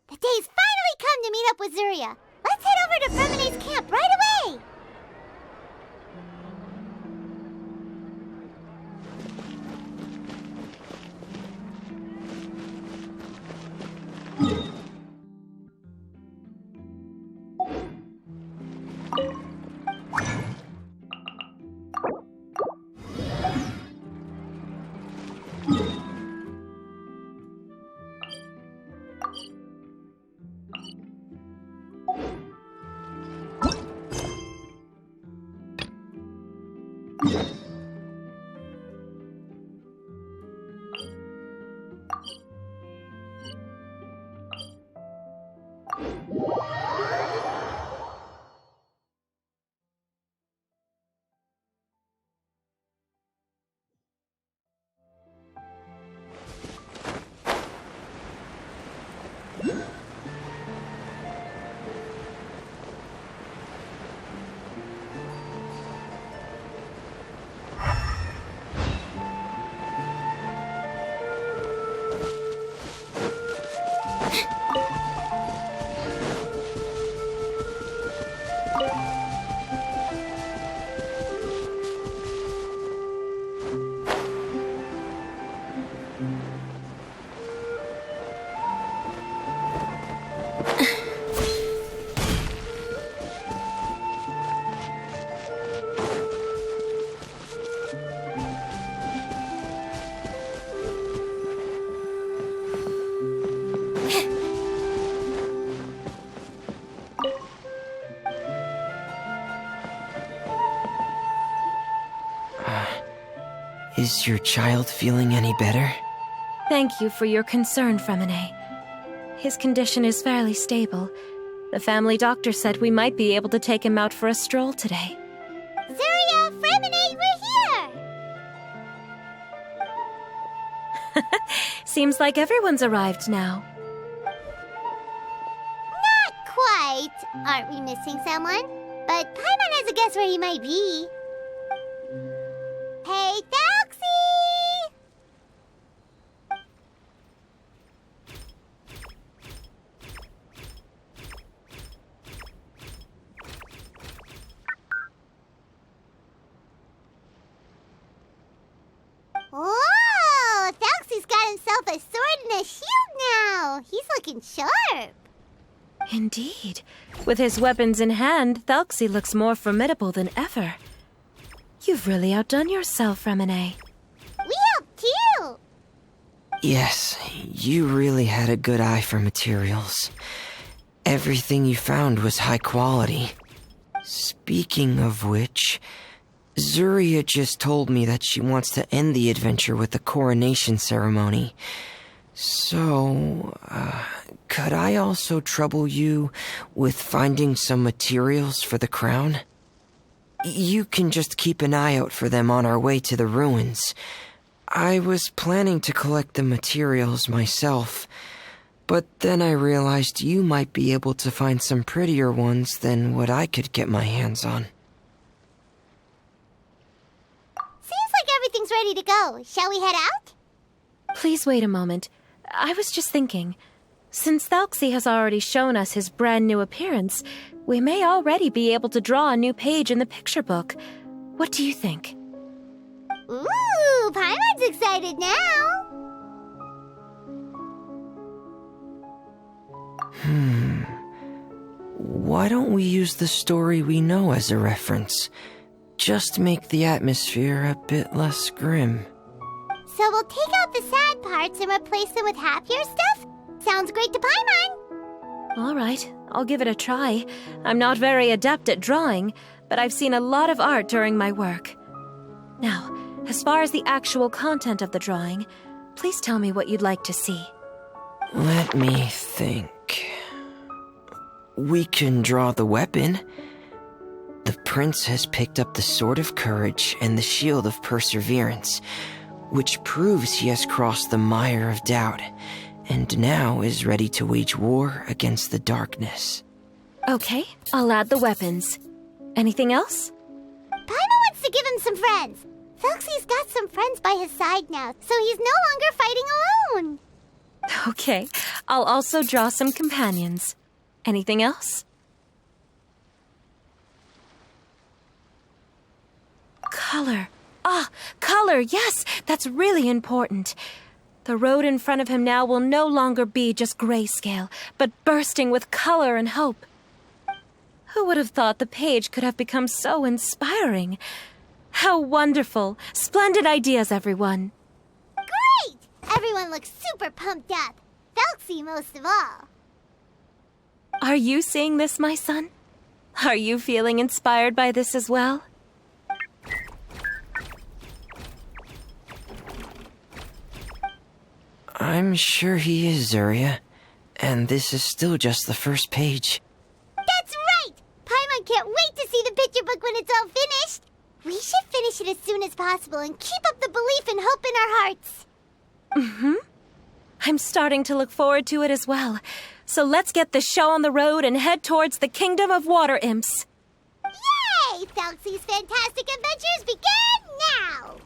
The day's finally come to meet up with Zuria. Let's head over to Erinnyes' camp right away! Is your child feeling any better? Thank you for your concern, Erinnyes. His condition is fairly stable. The family doctor said we might be able to take him out for a stroll today. Zuria, Erinnyes, we're here! Seems like everyone's arrived now. Not quite. Aren't we missing someone? But Paimon has a guess where he might be. Hey, Thelxie! Whoa! Thelxie's got himself a sword and a shield now. He's looking sharp. Indeed. With his weapons in hand, Thelxie looks more formidable than ever. You've really outdone yourself, Erinnyes. We helped too. Yes, you really had a good eye for materials. Everything you found was high quality. Speaking of which, Zuria just told me that she wants to end the adventure with the coronation ceremony. So, could I also trouble you with finding some materials for the crown? You can just keep an eye out for them on our way to the ruins. I was planning to collect the materials myself, but then I realized you might be able to find some prettier ones than what I could get my hands on. Seems like everything's ready to go. Shall we head out? Please wait a moment. I was just thinking, since Thelxie has already shown us his brand new appearance, we may already be able to draw a new page in the picture book. What do you think? Ooh, Paimon's excited now. Why don't we use the story we know as a reference? Just make the atmosphere a bit less grim. So we'll take out the sad parts and replace them with happier stuff? Sounds great to Paimon. All right, I'll give it a try. I'm not very adept at drawing, but I've seen a lot of art during my work. Now, as far as the actual content of the drawing, please tell me what you'd like to see. Let me think. We can draw the weapon. The prince has picked up the Sword of Courage and the Shield of Perseverance, which proves he has crossed the mire of doubt, and now is ready to wage war against the darkness. Okay, I'll add the weapons. Anything else? Paimon wants to give him some friends. Thelxie's got some friends by his side now, so he's no longer fighting alone. Okay, I'll also draw some companions. Anything else? Color. Ah, color, yes, that's really important. The road in front of him now will no longer be just grayscale, but bursting with color and hope. Who would have thought the page could have become so inspiring? How wonderful! Splendid ideas, everyone! Great! Everyone looks super pumped up. Thelxie most of all. Are you seeing this, my son? Are you feeling inspired by this as well? I'm sure he is, Zarya. And this is still just the first page. That's right! Paimon can't wait to see the picture book when it's all finished. We should finish it as soon as possible and keep up the belief and hope in our hearts. Mm-hmm. I'm starting to look forward to it as well. So let's get this show on the road and head towards the Kingdom of Water Imps. Yay! Thelxie's fantastic adventures begin now!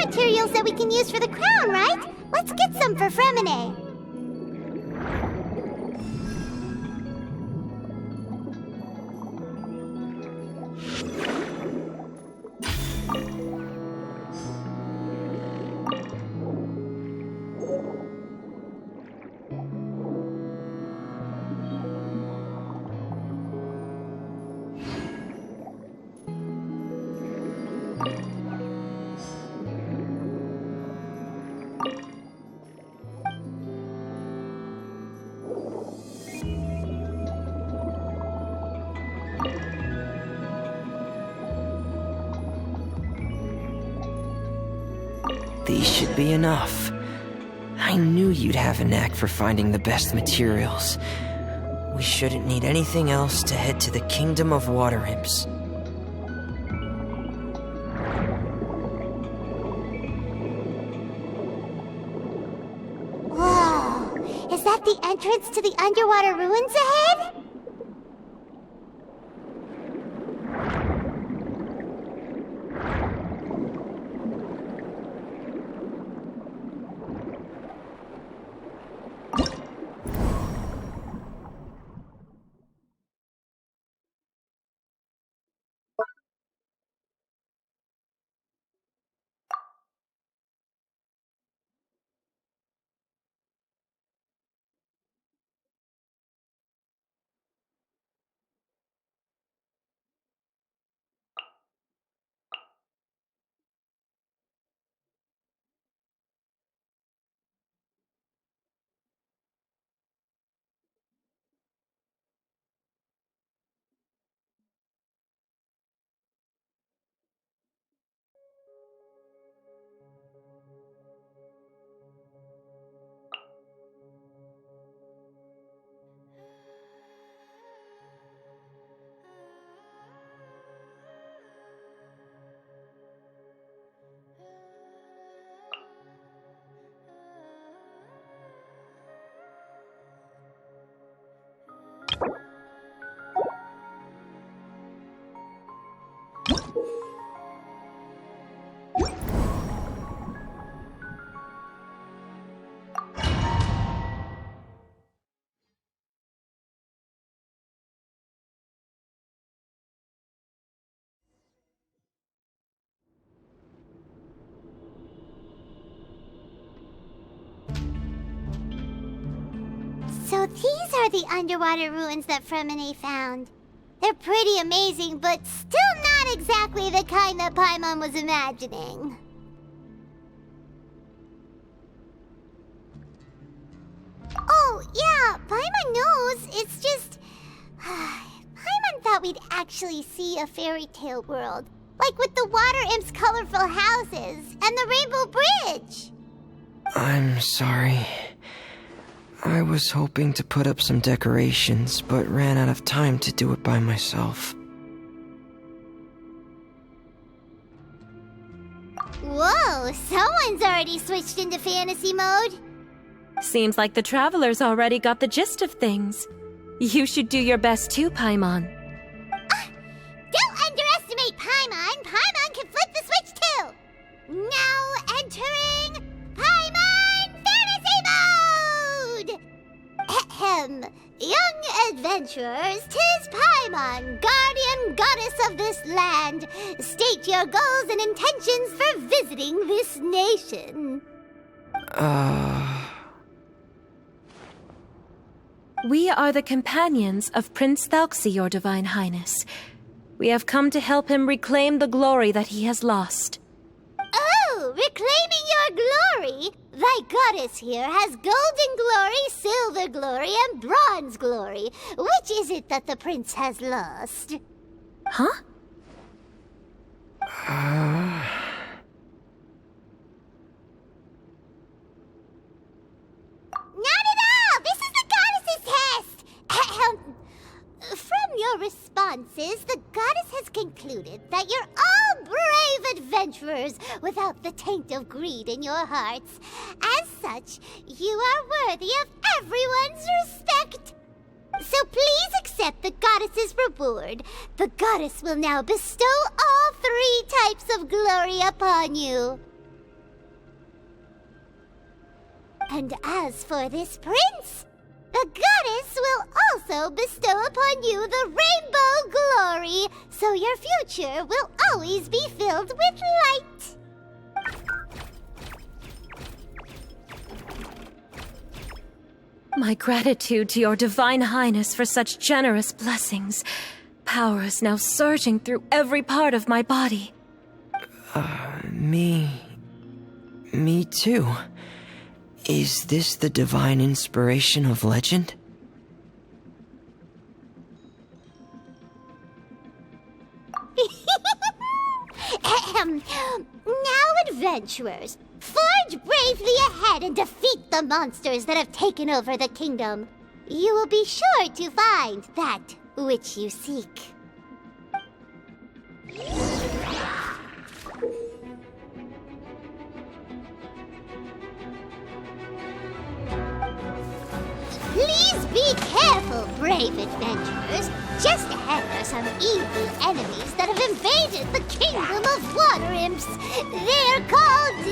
Materials that we can use for the crown, right? Let's get some for Fremine. These should be enough. I knew you'd have a knack for finding the best materials. We shouldn't need anything else to head to the Kingdom of Water Imps. Whoa! Is that the entrance to the underwater ruins ahead? these are the underwater ruins that Erinnyes found. They're pretty amazing, but still not exactly the kind that Paimon was imagining. Oh, yeah, Paimon knows. It's just... Paimon thought we'd actually see a fairy tale world. Like with the water imp's colorful houses and the rainbow bridge. I'm sorry. I was hoping to put up some decorations, but ran out of time to do it by myself. Whoa, someone's already switched into fantasy mode. Seems like the travelers already got the gist of things. You should do your best too, Paimon. Don't underestimate Paimon. Paimon can flip the switch too. Now entering Paimon Fantasy Mode! Ahem. Young adventurers, 'tis Paimon, guardian goddess of this land. State your goals and intentions for visiting this nation. We are the companions of Prince Thelxie, your Divine Highness. We have come to help him reclaim the glory that he has lost. Oh, reclaiming your glory? Thy goddess here has golden glory, silver glory, and bronze glory. Which is it that the prince has lost? Huh? Not at all! This is the goddess's test! From your responses, the goddess has concluded that you're all brave adventurers without the taint of greed in your hearts. As such, you are worthy of everyone's respect. So please accept the goddess's reward. The goddess will now bestow all 3 types of glory upon you. And as for this prince, the goddess will also bestow upon you the rainbow glory, so your future will always be filled with light. My gratitude to your Divine Highness for such generous blessings. Power is now surging through every part of my body. Me too. Is this the divine inspiration of legend? Now, adventurers, forge bravely ahead and defeat the monsters that have taken over the kingdom. You will be sure to find that which you seek. Please be careful, brave adventurers. Just ahead are some evil enemies that have invaded the kingdom of water imps. They're called...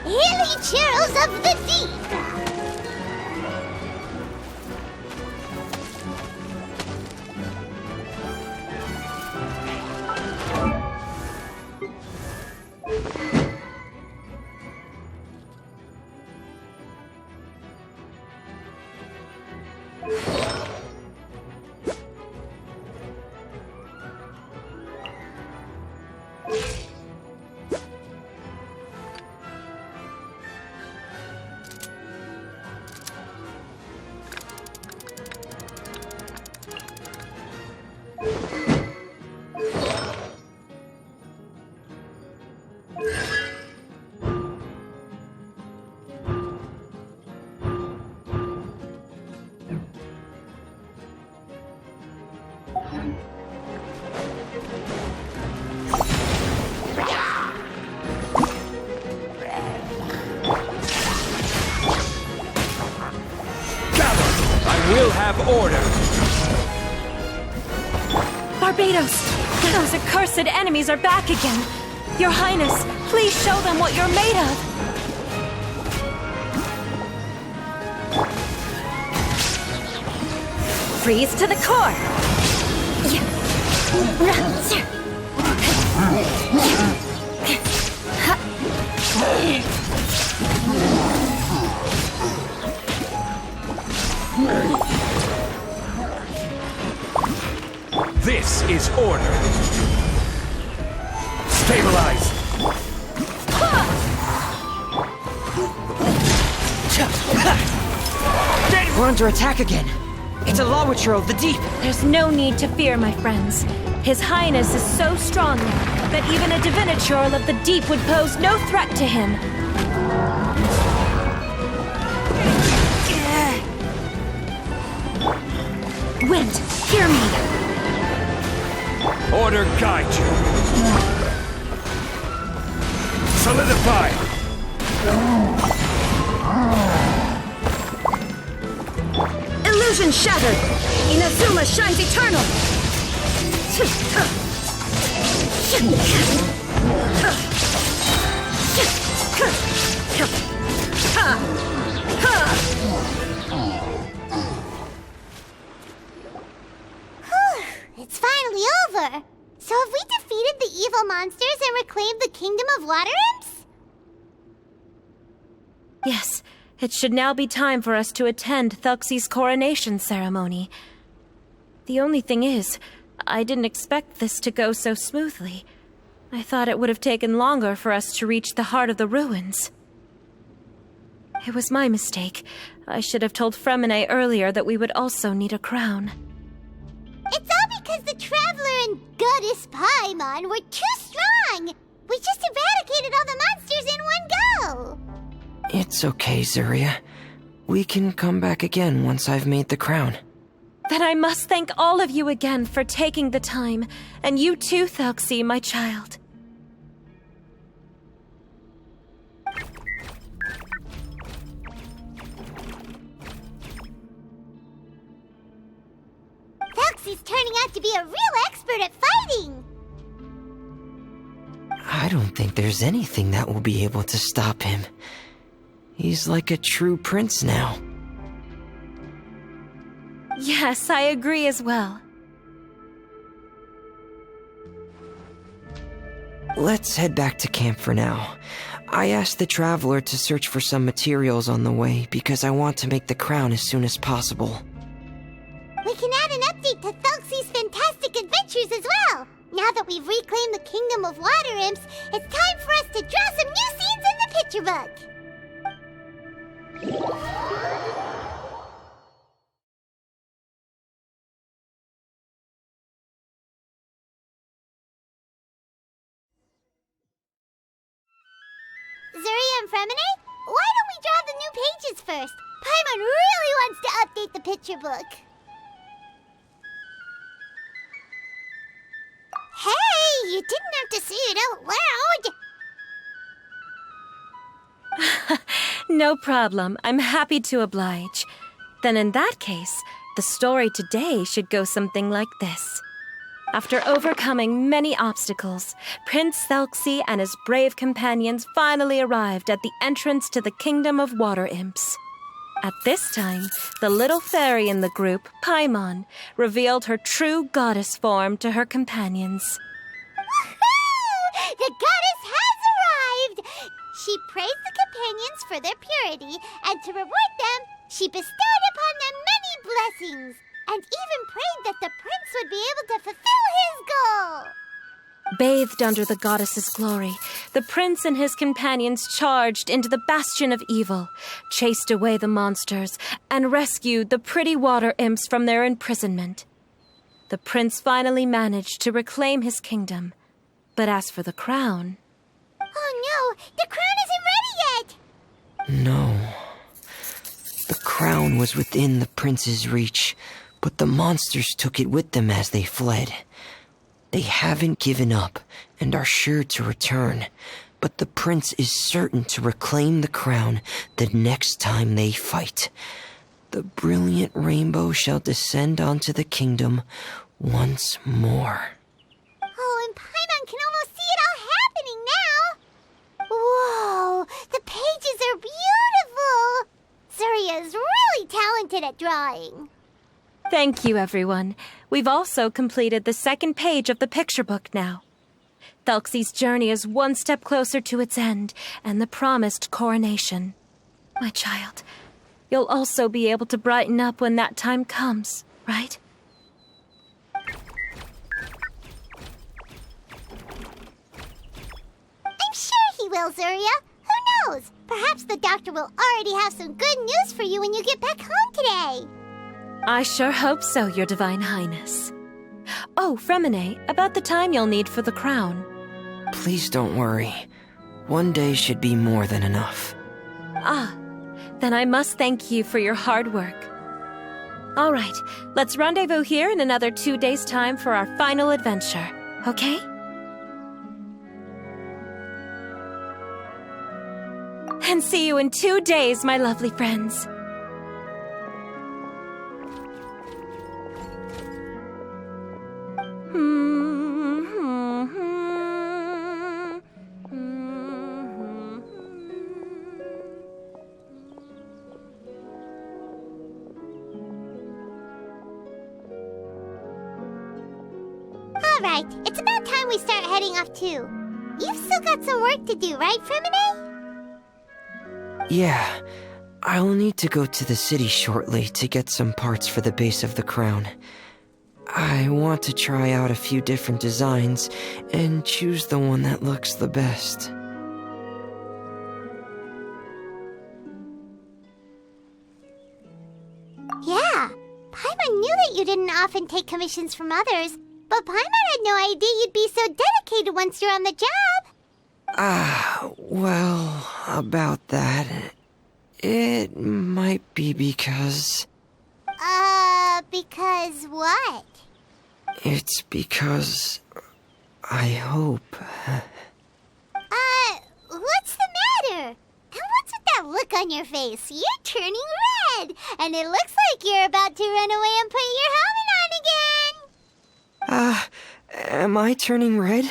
Hilly Churls of the Deep. We'll have order. Barbados! Those accursed enemies are back again. Your Highness, please show them what you're made of. Freeze to the core. This is order. Stabilize. We're under attack again. It's a Lawitcher of the deep. There's no need to fear, my friends. His Highness is so strong now that even a Diviniture of the deep would pose no threat to him. Wind, hear me! Order guide you. Solidify. Illusion shattered! Inazuma shines eternal! It's finally over! So have we defeated the evil monsters and reclaimed the Kingdom of Water Imps? Yes, it should now be time for us to attend Thelxie's coronation ceremony. The only thing is, I didn't expect this to go so smoothly. I thought it would have taken longer for us to reach the heart of the ruins. It was my mistake. I should have told Fremenei earlier that we would also need a crown. It's all because the Traveler and Goddess Paimon were too strong! We just eradicated all the monsters in one go! It's okay, Zuria. We can come back again once I've made the crown. Then I must thank all of you again for taking the time, and you too, Thelxie, my child. Thelxie's turning out to be a real expert at fighting! I don't think there's anything that will be able to stop him. He's like a true prince now. Yes, I agree as well. Let's head back to camp for now. I asked the Traveler to search for some materials on the way because I want to make the crown as soon as possible. We can add an update to Thelxie's fantastic adventures as well! Now that we've reclaimed the Kingdom of Water Imps, it's time for us to draw some new scenes in the picture book! Zuria and Fremenei, why don't we draw the new pages first? Paimon really wants to update the picture book. Hey, you didn't have to say it out loud. No problem. I'm happy to oblige. Then in that case, the story today should go something like this. After overcoming many obstacles, Prince Thelxie and his brave companions finally arrived at the entrance to the Kingdom of Water Imps. At this time, the little fairy in the group, Paimon, revealed her true goddess form to her companions. Woohoo! The goddess has arrived! She praised the companions for their purity, and to reward them, she bestowed upon them many blessings, and even prayed that the prince would be able to fulfill his goal! Bathed under the goddess's glory, the prince and his companions charged into the bastion of evil, chased away the monsters, and rescued the pretty water imps from their imprisonment. The prince finally managed to reclaim his kingdom. But as for the crown... Oh no! The crown isn't ready yet! No. The crown was within the prince's reach, but the monsters took it with them as they fled. They haven't given up and are sure to return, but the prince is certain to reclaim the crown the next time they fight. The brilliant rainbow shall descend onto the kingdom once more. Oh, and Paimon can almost see it all happening now! Whoa! The pages are beautiful! Zuria is really talented at drawing. Thank you, everyone. We've also completed the second page of the picture book now. Thelxie's journey is one step closer to its end and the promised coronation. My child, you'll also be able to brighten up when that time comes, right? I'm sure he will, Zuria. Who knows? Perhaps the doctor will already have some good news for you when you get back home today. I sure hope so, Your Divine Highness. Oh, Fremine, about the time you'll need for the crown. Please don't worry. One day should be more than enough. Ah, then I must thank you for your hard work. All right, let's rendezvous here in another 2 days' time for our final adventure, okay? And see you in 2 days, my lovely friends. Alright, it's about time we start heading off too. You've still got some work to do, right, Fremine? Yeah, I'll need to go to the city shortly to get some parts for the base of the crown. I want to try out a few different designs and choose the one that looks the best. Yeah, Paimon knew that you didn't often take commissions from others, but Paimon had no idea you'd be so dedicated once you're on the job. Well, about that, it might be because... Because what? It's because I hope... What's the matter? And what's with that look on your face? You're turning red, and it looks like you're about to run away and put your helmet on again. Am I turning red?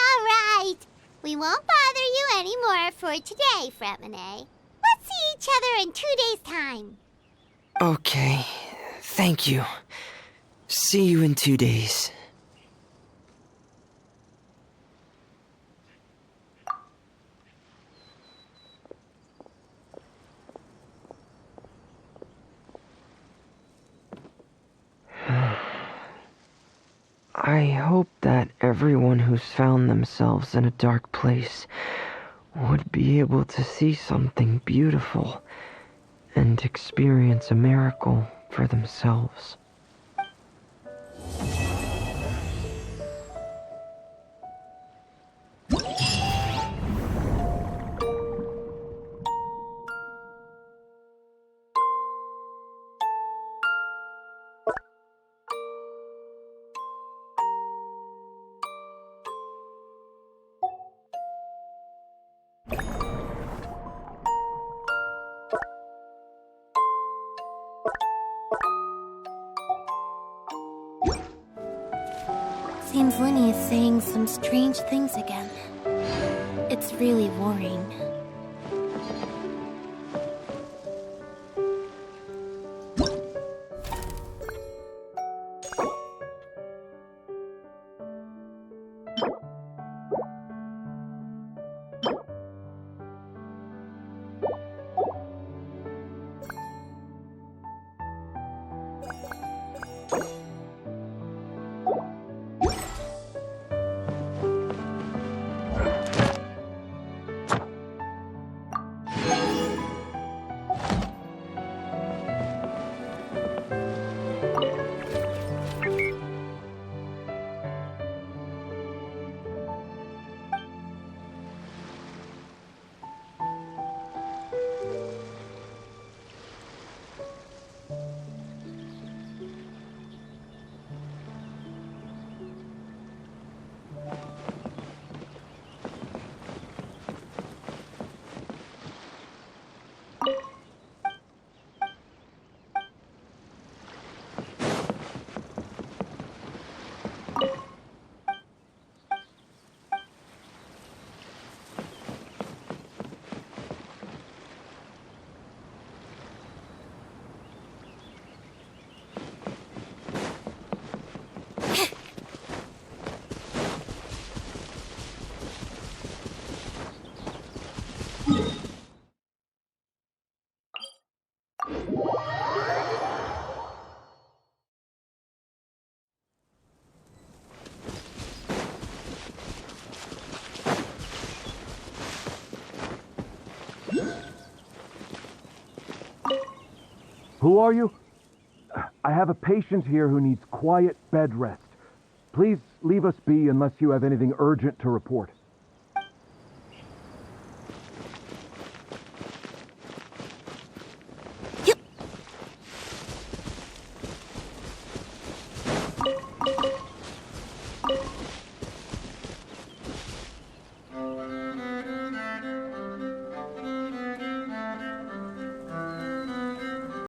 All right. We won't bother you anymore for today, Fremine. Let's see each other in 2 days' time. Okay, thank you. See you in 2 days. I hope that everyone who's found themselves in a dark place would be able to see something beautiful and experience a miracle for themselves. Seems Lenny is saying some strange things again. It's really worrying. Who are you? I have a patient here who needs quiet bed rest. Please leave us be unless you have anything urgent to report.